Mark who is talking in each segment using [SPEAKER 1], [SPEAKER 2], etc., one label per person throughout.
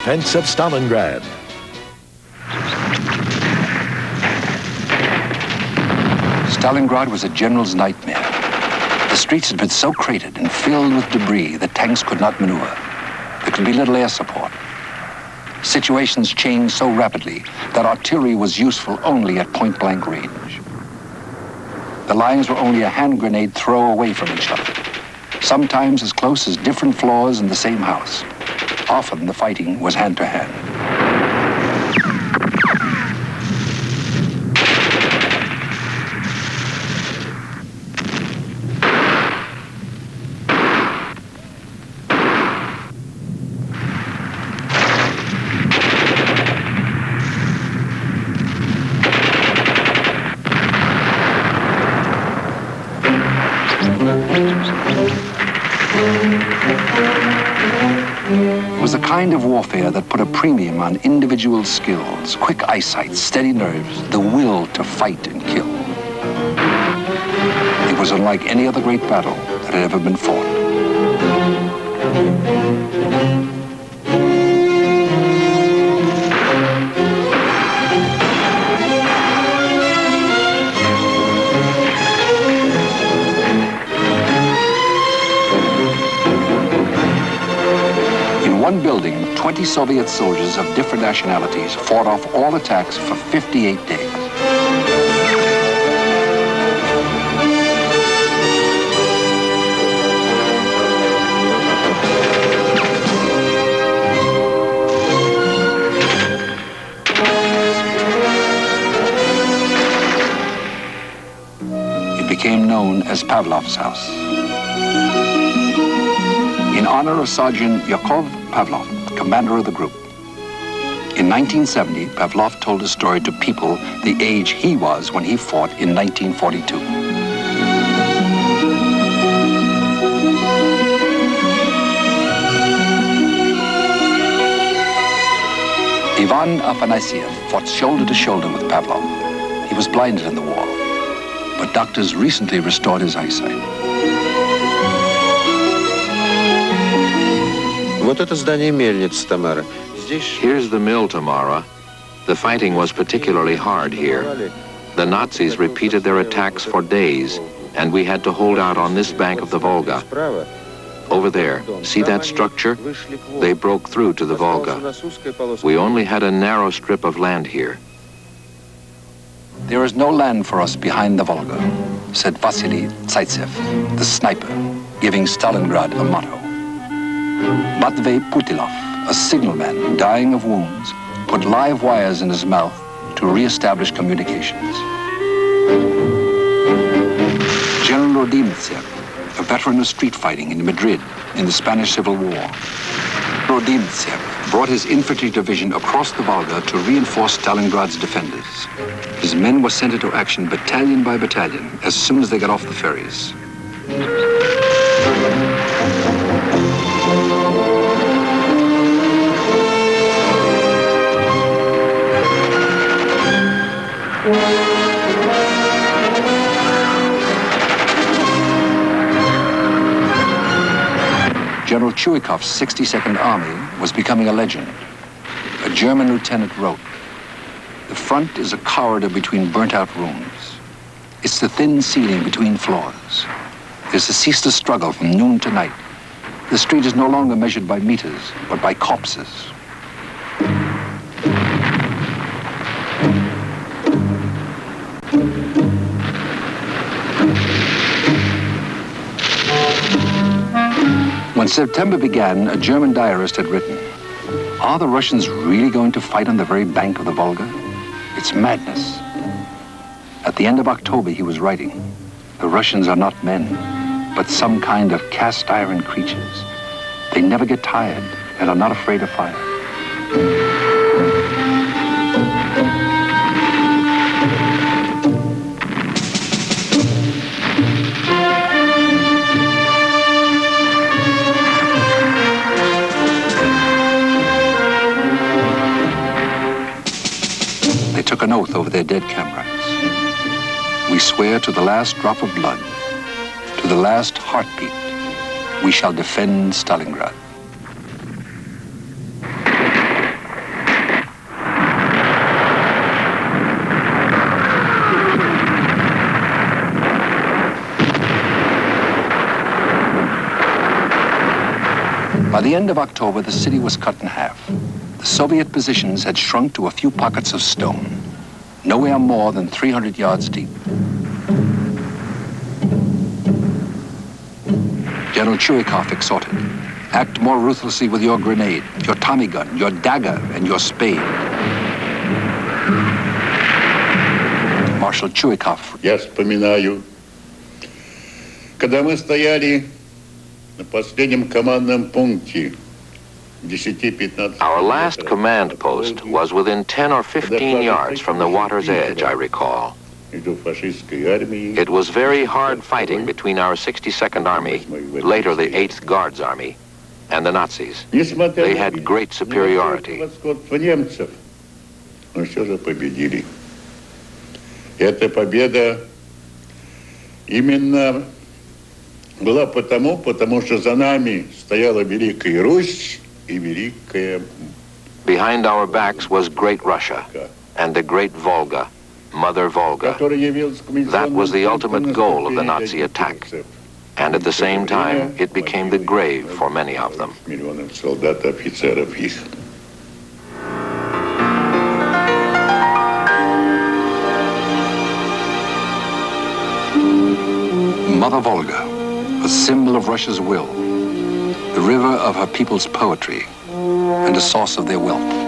[SPEAKER 1] Defense of Stalingrad.
[SPEAKER 2] Stalingrad was a general's nightmare. The streets had been so cratered and filled with debris that tanks could not maneuver. There could be little air support. Situations changed so rapidly that artillery was useful only at point-blank range. The lines were only a hand grenade throw away from each other, sometimes as close as different floors in the same house. Often the fighting was hand-to-hand. It was a kind of warfare that put a premium on individual skills, quick eyesight, steady nerves, the will to fight and kill. It was unlike any other great battle that had ever been fought. In one building, 20 Soviet soldiers of different nationalities fought off all attacks for 58 days. It became known as Pavlov's house. In honor of Sergeant Yakov Pavlov, commander of the group. In 1970, Pavlov told a story to people the age he was when he fought in 1942. Ivan Afanasyev fought shoulder to shoulder with Pavlov. He was blinded in the war, but doctors recently restored his eyesight.
[SPEAKER 3] Here's the mill, Tamara. The fighting was particularly hard here. The Nazis repeated their attacks for days, and we had to hold out on this bank of the Volga. Over there, see that structure? They broke through to the Volga. We only had a narrow strip of land here.
[SPEAKER 2] There is no land for us behind the Volga, said Vasily Zaitsev, the sniper, giving Stalingrad a motto. Matvey Putilov, a signalman dying of wounds, put live wires in his mouth to re-establish communications. General Rodimtsev, a veteran of street fighting in Madrid in the Spanish Civil War. Rodimtsev brought his infantry division across the Volga to reinforce Stalingrad's defenders. His men were sent into action battalion by battalion as soon as they got off the ferries. General Chuikov's 62nd Army was becoming a legend. A German lieutenant wrote, "The front is a corridor between burnt-out rooms. It's the thin ceiling between floors. There's a ceaseless struggle from noon to night. The street is no longer measured by meters, but by corpses." When September began, a German diarist had written, "Are the Russians really going to fight on the very bank of the Volga? It's madness." At the end of October, he was writing, "The Russians are not men, but some kind of cast iron creatures. They never get tired and are not afraid of fire." They took an oath over their dead comrades. "We swear to the last drop of blood, to the last heartbeat, we shall defend Stalingrad." the end of October, the city was cut in half. The Soviet positions had shrunk to a few pockets of stone, nowhere more than 300 yards deep. General Chuikov exhorted, act more ruthlessly with your grenade, your Tommy gun, your dagger, and your spade. Marshal Chuikov.
[SPEAKER 1] Я вспоминаю, когда мы стояли на последнем командном пункте, 10-15.
[SPEAKER 3] Our last command post was within 10 or 15 yards from the water's edge, I recall. It was very hard fighting between our 62nd Army, later the 8th Guards Army, and the Nazis. They had great superiority.
[SPEAKER 1] Эта победа именно была потому что за нами стояла Великая Русь и Великая...
[SPEAKER 3] Behind our backs was Great Russia and the Great Volga, Mother Volga. That was the ultimate goal of the Nazi attack. And at the same time, it became the grave for many of them.
[SPEAKER 2] Mother Volga, a symbol of Russia's will, the river of her people's poetry, and a source of their wealth.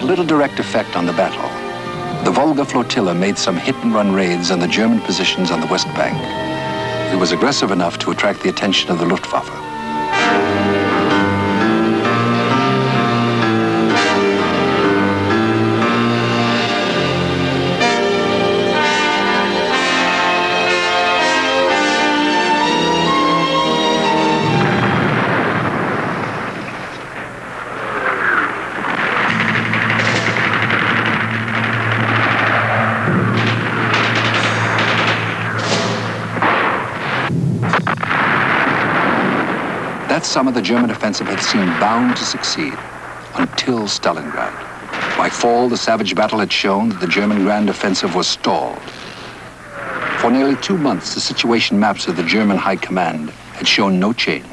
[SPEAKER 2] Little direct effect on the battle. The Volga flotilla made some hit-and-run raids on the German positions on the West Bank. It was aggressive enough to attract the attention of the Luftwaffe. That summer, the German offensive had seemed bound to succeed until Stalingrad. By fall, the savage battle had shown that the German grand offensive was stalled. For nearly 2 months, the situation maps of the German High Command had shown no change.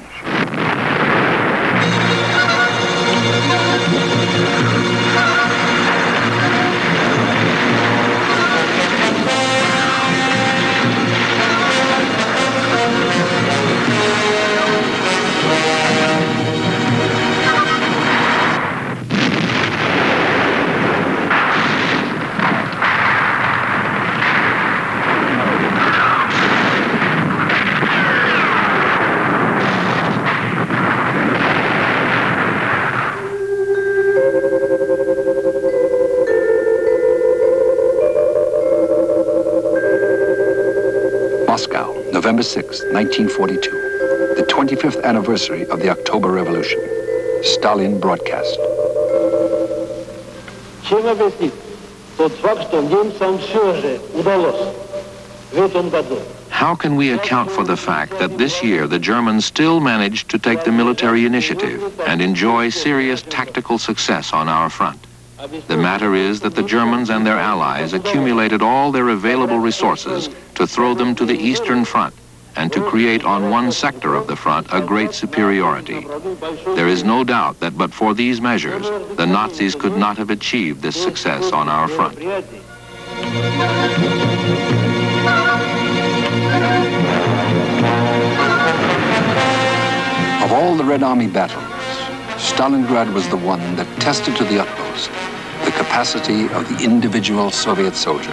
[SPEAKER 2] Moscow, November 6, 1942, the 25th anniversary of the October Revolution. Stalin broadcast.
[SPEAKER 4] Чем объяснить тот факт, что немцам все же удалось в этом году?
[SPEAKER 3] How can we account for the fact that this year the Germans still managed to take the military initiative and enjoy serious tactical success on our front? The matter is that the Germans and their allies accumulated all their available resources to throw them to the Eastern Front and to create on one sector of the front a great superiority. There is no doubt that but for these measures, the Nazis could not have achieved this success on our front.
[SPEAKER 2] Of all the Red Army battles, Stalingrad was the one that tested to the utmost the capacity of the individual Soviet soldier.